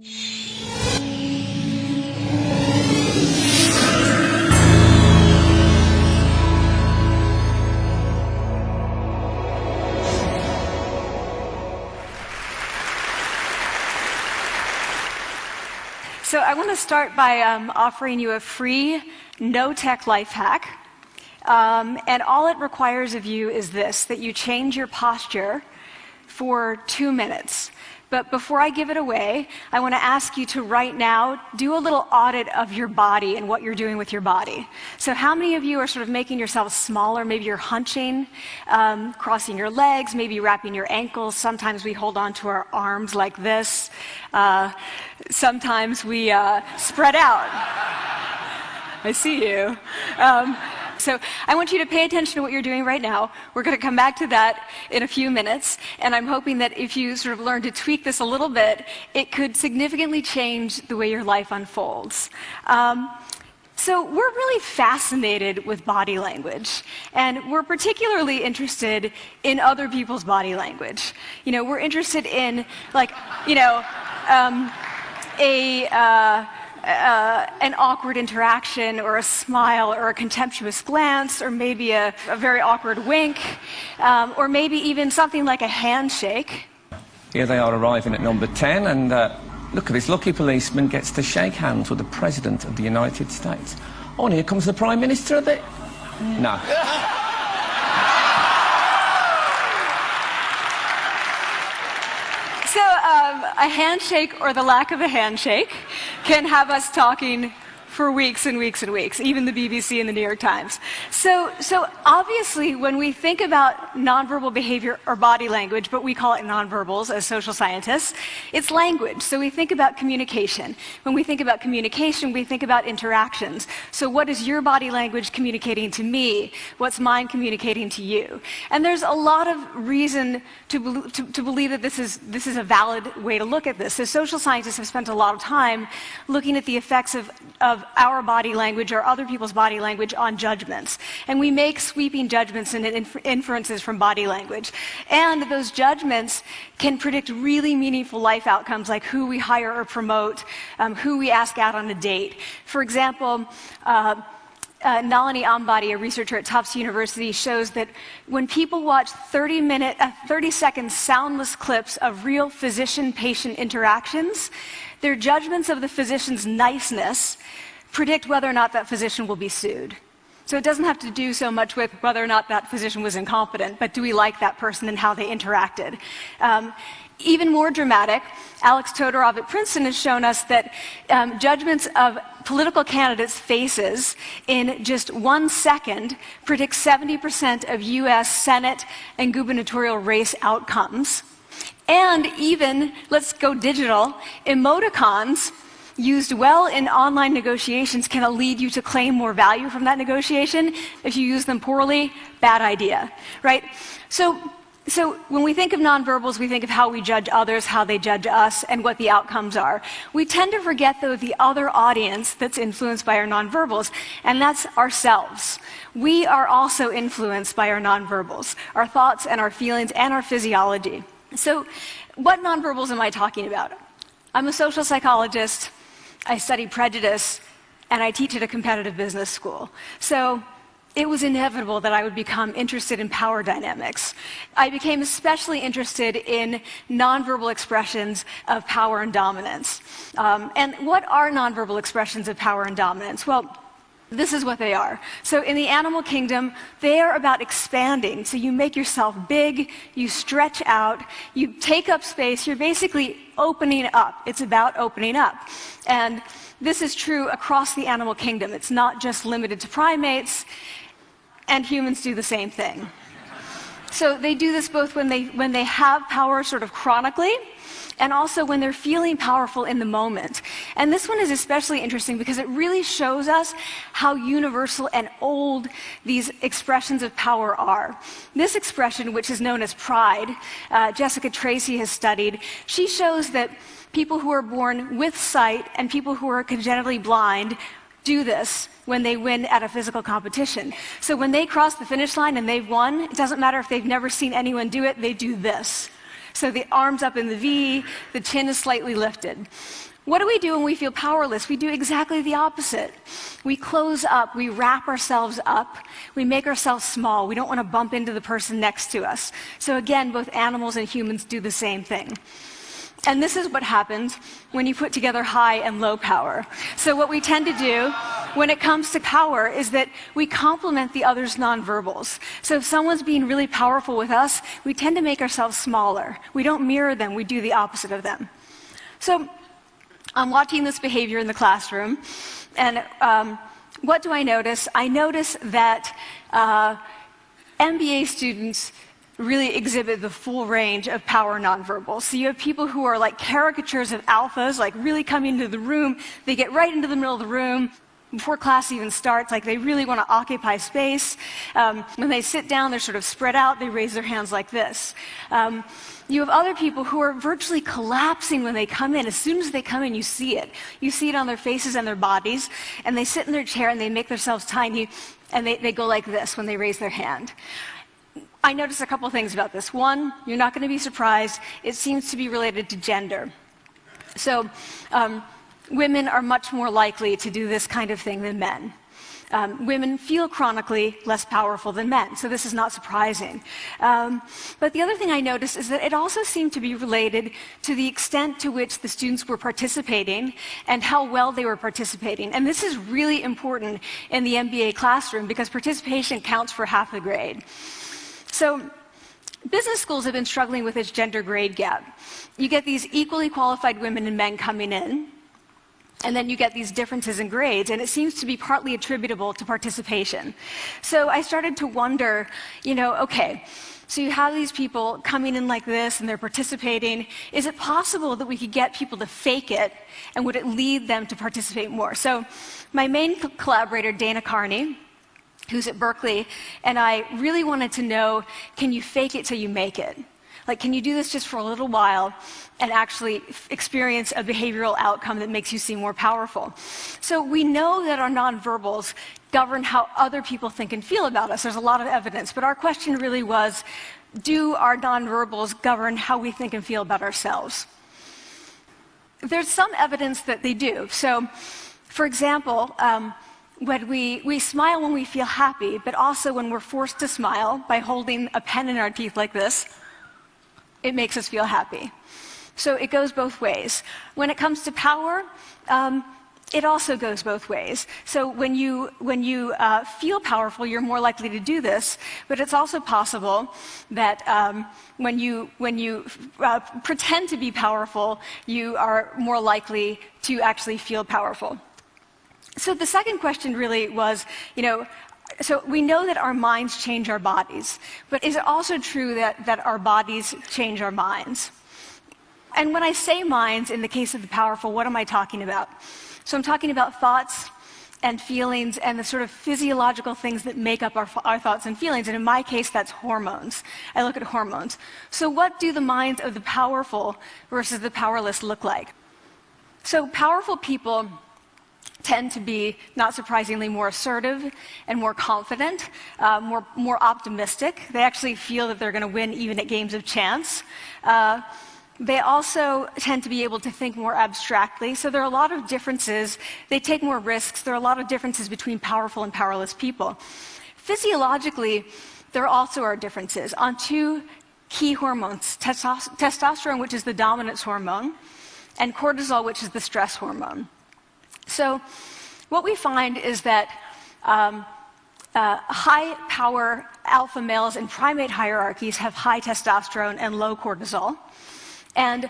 So I want to start by offering you a free, no-tech life hack. And all it requires of you is this, that you change your posture for 2 minutes. But before I give it away, I want to ask you to right now do a little audit of your body and what you're doing with your body. So how many of you are sort of making yourselves smaller? Maybe you're hunching, crossing your legs, maybe wrapping your ankles. Sometimes we hold on to our arms like this. Sometimes we spread out. I see you. So I want you to pay attention to what you're doing right now. We're going to come back to that in a few minutes, and I'm hoping that if you sort of learn to tweak this a little bit, it could significantly change the way your life unfolds. So we're really fascinated with body language, and we're particularly interested in other people's body language. You know, we're interested in, like, you know, an awkward interaction, or a smile, or a contemptuous glance, or maybe a very awkward wink, or maybe even something like a handshake. Here they are arriving at number 10, and look at this lucky policeman gets to shake hands with the President of the United States. Oh, and here comes the Prime Minister of the... No. So a handshake, or the lack of a handshake, can have us talking for weeks and weeks and weeks, even the BBC and the New York Times. So obviously, when we think about nonverbal behavior or body language, but we call it nonverbals as social scientists, it's language. So we think about communication. When we think about communication, we think about interactions. So what is your body language communicating to me? What's mine communicating to you? And there's a lot of reason to believe that this is a valid way to look at this. So social scientists have spent a lot of time looking at the effects of our body language or other people's body language on judgments. And we make sweeping judgments and inferences from body language. And those judgments can predict really meaningful life outcomes, like who we hire or promote, who we ask out on a date. For example, Nalini Ambady, a researcher at Tufts University, shows that when people watch 30-second soundless clips of real physician-patient interactions, their judgments of the physician's niceness predict whether or not that physician will be sued. So it doesn't have to do so much with whether or not that physician was incompetent, but do we like that person and how they interacted? Even more dramatic, Alex Todorov at Princeton has shown us that judgments of political candidates' faces in just 1 second predict 70% of US Senate and gubernatorial race outcomes. And even, let's go digital, emoticons used well in online negotiations can lead you to claim more value from that negotiation. If you use them poorly, bad idea, right? So when we think of nonverbals, we think of how we judge others, how they judge us, and what the outcomes are. We tend to forget, though, the other audience that's influenced by our nonverbals, and that's ourselves. We are also influenced by our nonverbals, our thoughts and our feelings and our physiology. So what nonverbals am I talking about? I'm a social psychologist, I study prejudice, and I teach at a competitive business school. So it was inevitable that I would become interested in power dynamics. I became especially interested in nonverbal expressions of power and dominance. And what are nonverbal expressions of power and dominance? Well, this is what they are. So in the animal kingdom, they are about expanding. So you make yourself big, you stretch out, you take up space, you're basically opening up. It's about opening up. And this is true across the animal kingdom. It's not just limited to primates, and humans do the same thing. So they do this both when they have power sort of chronically, and also when they're feeling powerful in the moment. And this one is especially interesting because it really shows us how universal and old these expressions of power are. This expression, which is known as pride, Jessica Tracy has studied, she shows that people who are born with sight and people who are congenitally blind do this when they win at a physical competition. So when they cross the finish line and they've won, it doesn't matter if they've never seen anyone do it, they do this. So the arms up in the V, the chin is slightly lifted. What do we do when we feel powerless? We do exactly the opposite. We close up, we wrap ourselves up, we make ourselves small. We don't want to bump into the person next to us. So again, both animals and humans do the same thing. And this is what happens when you put together high and low power. So what we tend to do when it comes to power is that we complement the other's nonverbals. So if someone's being really powerful with us, we tend to make ourselves smaller. We don't mirror them, we do the opposite of them. So I'm watching this behavior in the classroom, and what do I notice? I notice that MBA students really exhibit the full range of power nonverbals. So you have people who are like caricatures of alphas, like really coming into the room. They get right into the middle of the room before class even starts, like they really want to occupy space. When they sit down, they're sort of spread out. They raise their hands like this. You have other people who are virtually collapsing when they come in. As soon as they come in, you see it. You see it on their faces and their bodies, and they sit in their chair and they make themselves tiny, and they go like this when they raise their hand. I noticed a couple things about this. One, you're not going to be surprised. It seems to be related to gender. So women are much more likely to do this kind of thing than men. Women feel chronically less powerful than men, so this is not surprising. But the other thing I noticed is that it also seemed to be related to the extent to which the students were participating and how well they were participating. And this is really important in the MBA classroom because participation counts for half the grade. So business schools have been struggling with this gender grade gap. You get these equally qualified women and men coming in, and then you get these differences in grades, and it seems to be partly attributable to participation. So I started to wonder, okay, so you have these people coming in like this, and they're participating. Is it possible that we could get people to fake it, and would it lead them to participate more? So my main collaborator, Dana Carney, who's at Berkeley, and I really wanted to know, can you fake it till you make it? Like, can you do this just for a little while and actually experience a behavioral outcome that makes you seem more powerful? So we know that our nonverbals govern how other people think and feel about us. There's a lot of evidence, but our question really was, do our nonverbals govern how we think and feel about ourselves? There's some evidence that they do. So, for example, when we smile when we feel happy, but also when we're forced to smile by holding a pen in our teeth like this, it makes us feel happy. So it goes both ways. When it comes to power, it also goes both ways. So when you feel powerful, you're more likely to do this, but it's also possible that when you pretend to be powerful, you are more likely to actually feel powerful. So the second question really was, so we know that our minds change our bodies, but is it also true that our bodies change our minds? And when I say minds, in the case of the powerful, what am I talking about? So I'm talking about thoughts and feelings and the sort of physiological things that make up our thoughts and feelings. And in my case, that's hormones. I look at hormones. So what do the minds of the powerful versus the powerless look like? So powerful people tend to be, not surprisingly, more assertive and more confident, more optimistic. They actually feel that they're going to win even at games of chance. They also tend to be able to think more abstractly. So there are a lot of differences. They take more risks. There are a lot of differences between powerful and powerless people. Physiologically, there also are differences on two key hormones, testosterone, which is the dominance hormone, and cortisol, which is the stress hormone. So what we find is that high-power alpha males in primate hierarchies have high testosterone and low cortisol. And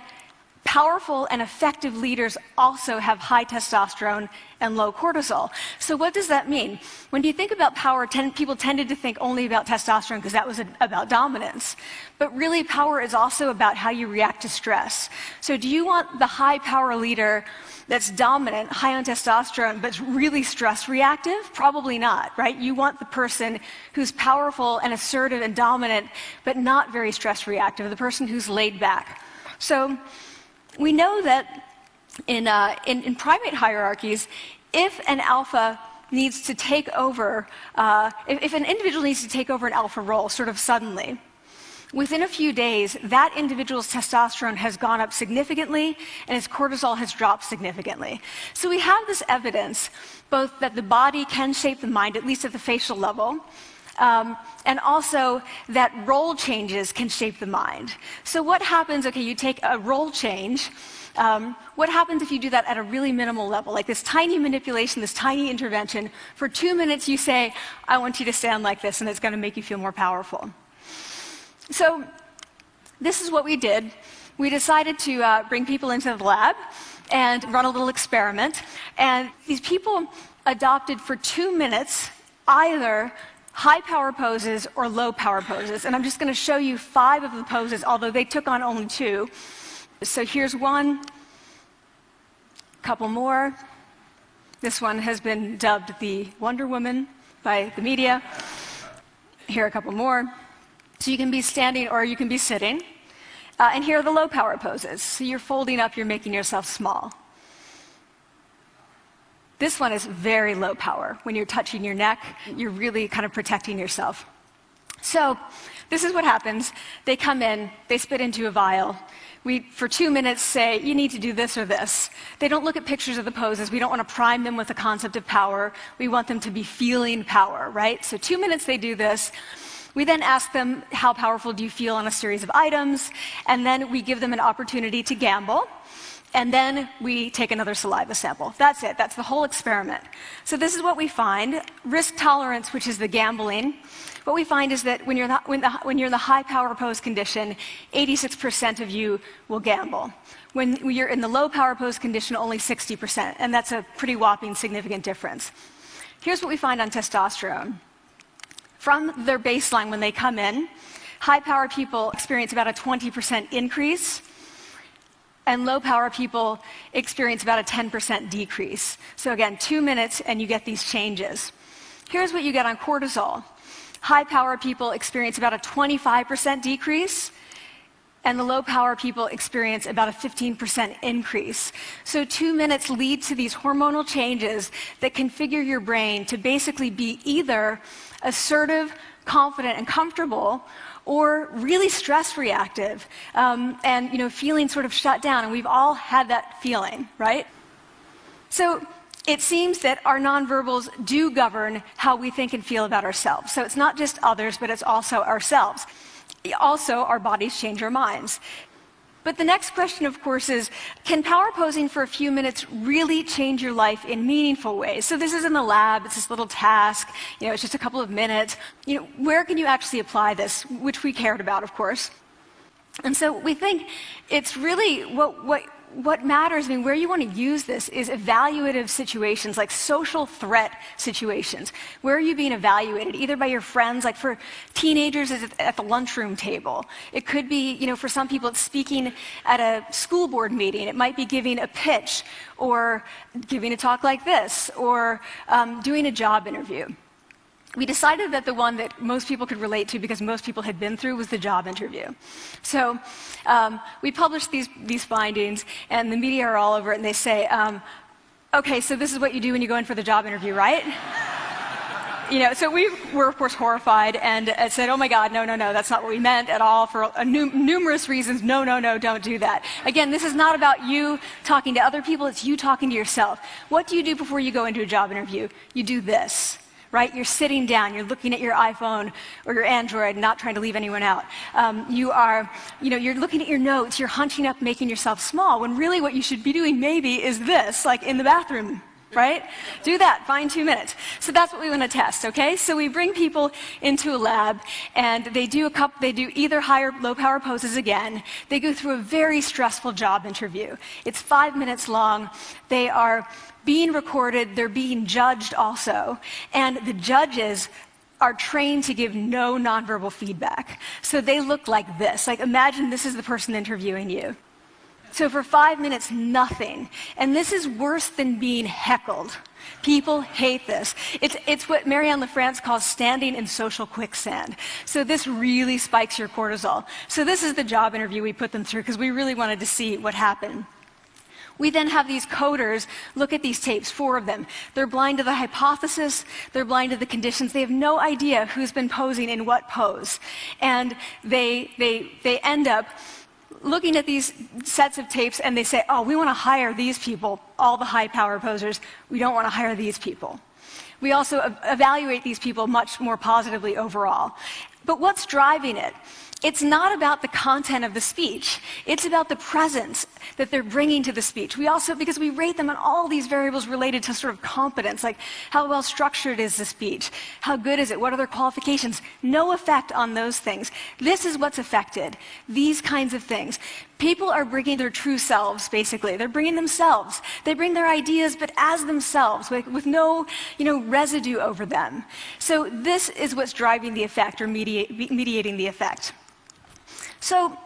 powerful and effective leaders also have high testosterone and low cortisol. So what does that mean? When you think about power, people tended to think only about testosterone because that was about dominance. But really, power is also about how you react to stress. So do you want the high-power leader that's dominant, high on testosterone, but really stress reactive? Probably not, right? You want the person who's powerful and assertive and dominant, but not very stress reactive, the person who's laid back. So we know that in primate hierarchies, if an alpha needs to take over, if an individual needs to take over an alpha role sort of suddenly, within a few days, that individual's testosterone has gone up significantly and his cortisol has dropped significantly. So we have this evidence, both that the body can shape the mind, at least at the facial level, and also that role changes can shape the mind. So what happens, okay, you take a role change, what happens if you do that at a really minimal level, like this tiny manipulation, this tiny intervention? For 2 minutes you say, I want you to stand like this, and it's going to make you feel more powerful. So this is what we did. We decided to bring people into the lab and run a little experiment. And these people adopted for 2 minutes either high power poses or low power poses. And I'm just going to show you 5 of the poses, although they took on only 2. So here's one, a couple more. This one has been dubbed the Wonder Woman by the media. Here are a couple more. So you can be standing or you can be sitting. And here are the low power poses. So you're folding up, you're making yourself small. This one is very low power. When you're touching your neck, you're really kind of protecting yourself. So this is what happens. They come in, they spit into a vial. We, for 2 minutes, say, you need to do this or this. They don't look at pictures of the poses. We don't want to prime them with the concept of power. We want them to be feeling power, right? So 2 minutes they do this. We then ask them, how powerful do you feel on a series of items? And then we give them an opportunity to gamble. And then we take another saliva sample. That's it. That's the whole experiment. So this is what we find. Risk tolerance, which is the gambling. What we find is that when you're in the high power pose condition, 86% of you will gamble. When you're in the low power pose condition, only 60%. And that's a pretty whopping significant difference. Here's what we find on testosterone. From their baseline when they come in, high-power people experience about a 20% increase, and low-power people experience about a 10% decrease. So again, 2 minutes and you get these changes. Here's what you get on cortisol. High-power people experience about a 25% decrease, and the low-power people experience about a 15% increase. So 2 minutes lead to these hormonal changes that configure your brain to basically be either assertive, confident, and comfortable, or really stress reactive, and feeling sort of shut down. And we've all had that feeling, right? So it seems that our nonverbals do govern how we think and feel about ourselves. So it's not just others, but it's also ourselves. Also, our bodies change our minds. But the next question, of course, is, can power posing for a few minutes really change your life in meaningful ways? So this is in the lab, it's this little task, it's just a couple of minutes. Where can you actually apply this, which we cared about, of course. And so we think it's really what matters, where you want to use this is evaluative situations, like social threat situations. Where are you being evaluated? Either by your friends, like for teenagers, it's at the lunchroom table. It could be, for some people, it's speaking at a school board meeting. It might be giving a pitch, or giving a talk like this, or doing a job interview. We decided that the one that most people could relate to, because most people had been through, was the job interview. So we published these findings, and the media are all over it, and they say, okay, so this is what you do when you go in for the job interview, right? So we were, of course, horrified, and said, oh my God, no, that's not what we meant at all, for numerous reasons. No, don't do that. Again, this is not about you talking to other people, it's you talking to yourself. What do you do before you go into a job interview? You do this. Right? You're sitting down, you're looking at your iPhone or your Android, not trying to leave anyone out. You're looking at your notes, you're hunching up, making yourself small, when really what you should be doing maybe is this, like in the bathroom, right? Do that, find 2 minutes. So that's what we want to test, okay? So we bring people into a lab, and they do either high or low power poses again. They go through a very stressful job interview. It's 5 minutes long. They are being recorded, they're being judged also, and the judges are trained to give no nonverbal feedback. So they look like this. Like, imagine this is the person interviewing you. So for 5 minutes, nothing. And this is worse than being heckled. People hate this. It's what Marianne LaFrance calls standing in social quicksand. So this really spikes your cortisol. So this is the job interview we put them through, because we really wanted to see what happened. We then have these coders look at these tapes, 4 of them. They're blind to the hypothesis, they're blind to the conditions, they have no idea who's been posing in what pose. And they end up looking at these sets of tapes and they say, oh, we want to hire these people, all the high power posers, we don't want to hire these people. We also evaluate these people much more positively overall. But what's driving it? It's not about the content of the speech. It's about the presence that they're bringing to the speech. We also, because we rate them on all these variables related to sort of competence, like how well structured is the speech? How good is it? What are their qualifications? No effect on those things. This is what's affected. These kinds of things. People are bringing their true selves, basically. They're bringing themselves. They bring their ideas, but as themselves, with no, residue over them. So this is what's driving the effect, or mediating the effect. So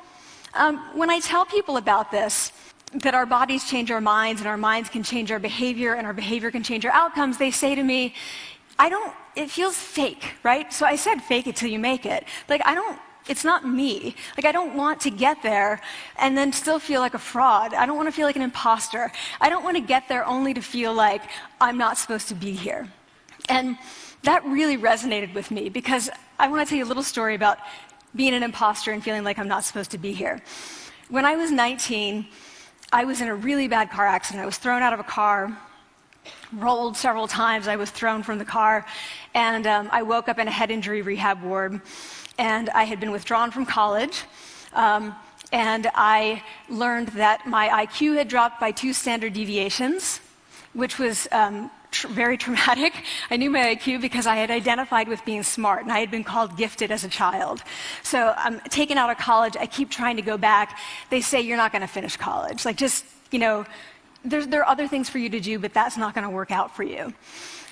when I tell people about this, that our bodies change our minds, and our minds can change our behavior, and our behavior can change our outcomes, they say to me, it feels fake, right? So I said fake it till you make it. It's not me. I don't want to get there and then still feel like a fraud. I don't want to feel like an imposter. I don't want to get there only to feel like I'm not supposed to be here. And that really resonated with me, because I want to tell you a little story about being an imposter and feeling like I'm not supposed to be here. When I was 19, I was in a really bad car accident. I was thrown out of a car, rolled several times. I was thrown from the car, and I woke up in a head injury rehab ward. And I had been withdrawn from college, and I learned that my IQ had dropped by 2 standard deviations, which was very traumatic. I knew my IQ because I had identified with being smart, and I had been called gifted as a child. So I'm taken out of college. I keep trying to go back. They say, you're not going to finish college. There are other things for you to do, but that's not going to work out for you.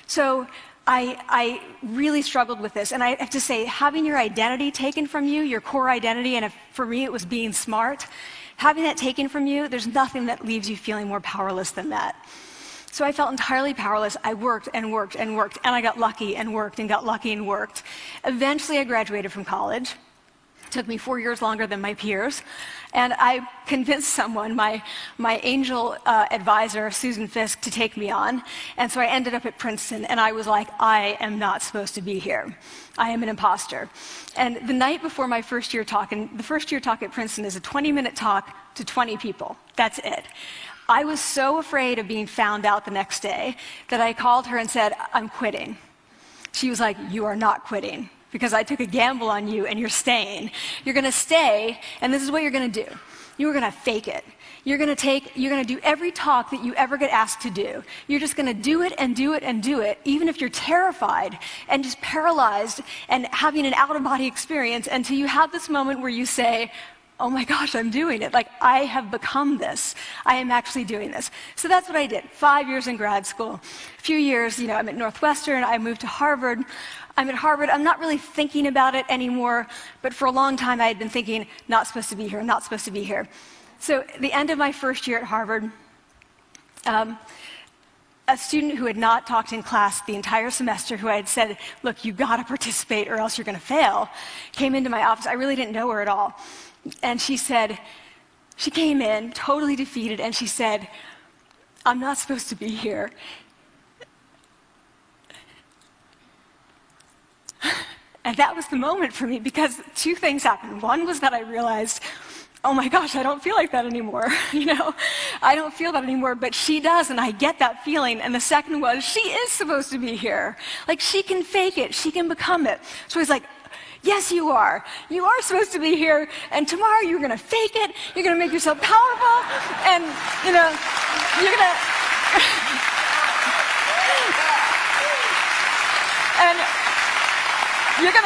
So I really struggled with this, and I have to say, having your identity taken from you, your core identity, and for me it was being smart, having that taken from you, there's nothing that leaves you feeling more powerless than that. So I felt entirely powerless. I worked and worked and worked, and I got lucky and worked and got lucky and worked. Eventually I graduated from college. It took me 4 years longer than my peers. And I convinced someone, my angel advisor, Susan Fisk, to take me on. And so I ended up at Princeton, and I was like, I am not supposed to be here. I am an imposter. And the night before my first year talk, and the first year talk at Princeton is a 20-minute talk to 20 people. That's it. I was so afraid of being found out the next day that I called her and said, I'm quitting. She was like, you are not quitting, because I took a gamble on you and you're staying. You're going to stay, and this is what you're going to do. You're going to fake it. You're going to do every talk that you ever get asked to do. You're just going to do it and do it and do it, even if you're terrified and just paralyzed and having an out-of-body experience, until you have this moment where you say, oh my gosh, I'm doing it. I have become this. I am actually doing this. So that's what I did. 5 years in grad school. A few years, I'm at Northwestern. I moved to Harvard. I'm at Harvard. I'm not really thinking about it anymore, but for a long time I had been thinking, not supposed to be here, not supposed to be here. So at the end of my first year at Harvard, a student who had not talked in class the entire semester, who I had said, look, you got to participate or else you're going to fail, came into my office. I really didn't know her at all. And she came in totally defeated, and she said, I'm not supposed to be here. And that was the moment for me, because 2 things happened. One was that I realized, oh my gosh, I don't feel like that anymore. I don't feel that anymore, but she does, and I get that feeling. And the second was, she is supposed to be here. She can fake it, she can become it. So I was like, yes, you are. You are supposed to be here, and tomorrow you're going to fake it, you're going to make yourself powerful, and, you're going to... and you're going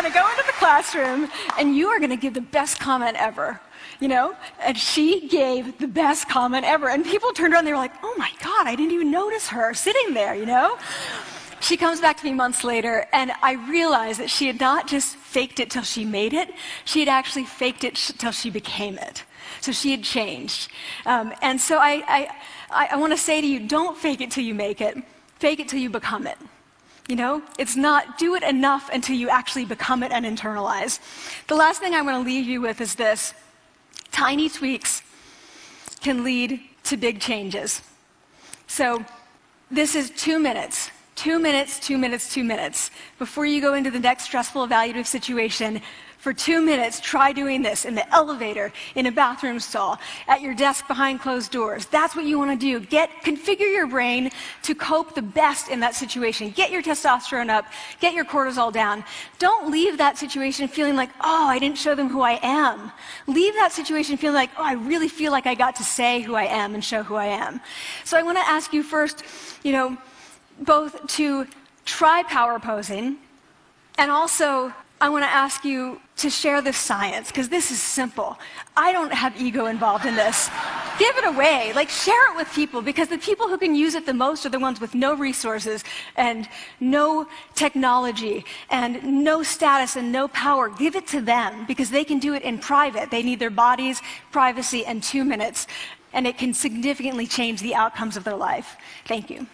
to go into the classroom, and you are going to give the best comment ever, And she gave the best comment ever, and people turned around, and they were like, oh my God, I didn't even notice her sitting there, She comes back to me months later, and I realized that she had not just faked it till she made it, she had actually faked it till she became it. So she had changed. And so I want to say to you, don't fake it till you make it. Fake it till you become it. It's not, do it enough until you actually become it and internalize. The last thing I want to leave you with is this. Tiny tweaks can lead to big changes. So this is 2 minutes. 2 minutes, 2 minutes, 2 minutes. Before you go into the next stressful evaluative situation, for 2 minutes, try doing this in the elevator, in a bathroom stall, at your desk behind closed doors. That's what you want to do. Configure your brain to cope the best in that situation. Get your testosterone up. Get your cortisol down. Don't leave that situation feeling like, oh, I didn't show them who I am. Leave that situation feeling like, oh, I really feel like I got to say who I am and show who I am. So I want to ask you first, both to try power posing, and also I want to ask you to share this science, because this is simple. I don't have ego involved in this. Give it away. Share it with people, because the people who can use it the most are the ones with no resources and no technology and no status and no power. Give it to them, because they can do it in private. They need their bodies, privacy, and 2 minutes, and it can significantly change the outcomes of their life. Thank you.